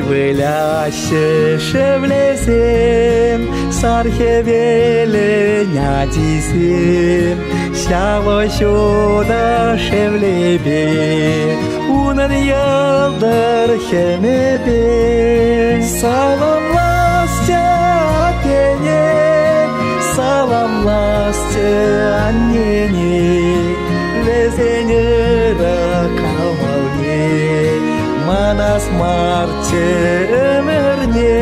выляще шевлесем, сархевеле нядисем, сяло сюда шевлебе, унан ялдар хемебе. Салам власти атене, салам власти аннене, везенера кавалне, манас марте өмірне.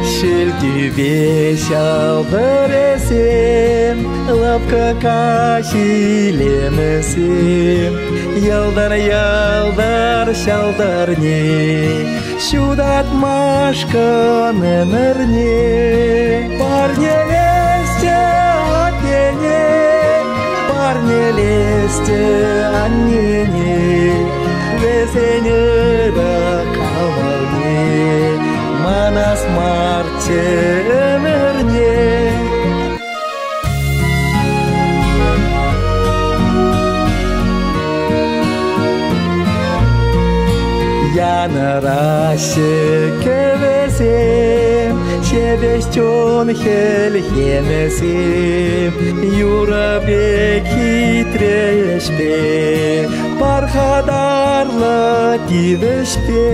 Шелдюбе шалдыресем, лапка кашилемесем, ялдар шалдарне, шудат машкан өмірне. Парнелесте атене, парнелесте аннене, везенера кавалне, манас марте өмірне. Янараше кевесем, шебестен хелхемесем, юрабек хитрешпе, пархадарлы тивешпе.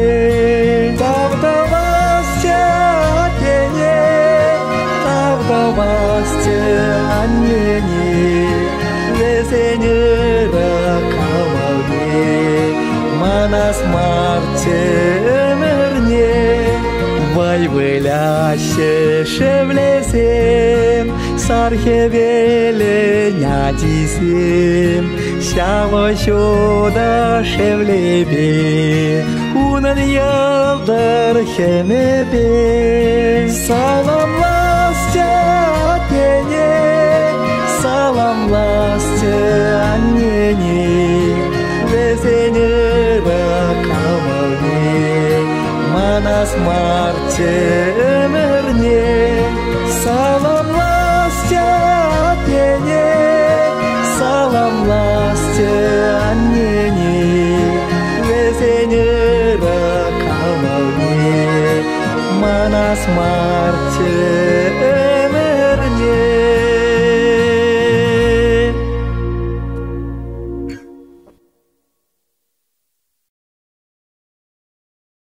Тағдавасте атене, тағдавасте аннене, везенера кавалне, манас марте өмірне. Вай выляще шевлесем, сархевеле нядисем, сяло сюда шевлебе, унан ялдар хемебе. Салам власти атене, салам власти аннене, везенера кавалне, манас марте өмірне. Салам власти атене, салам власти аннене, везенера кавалне, манас марте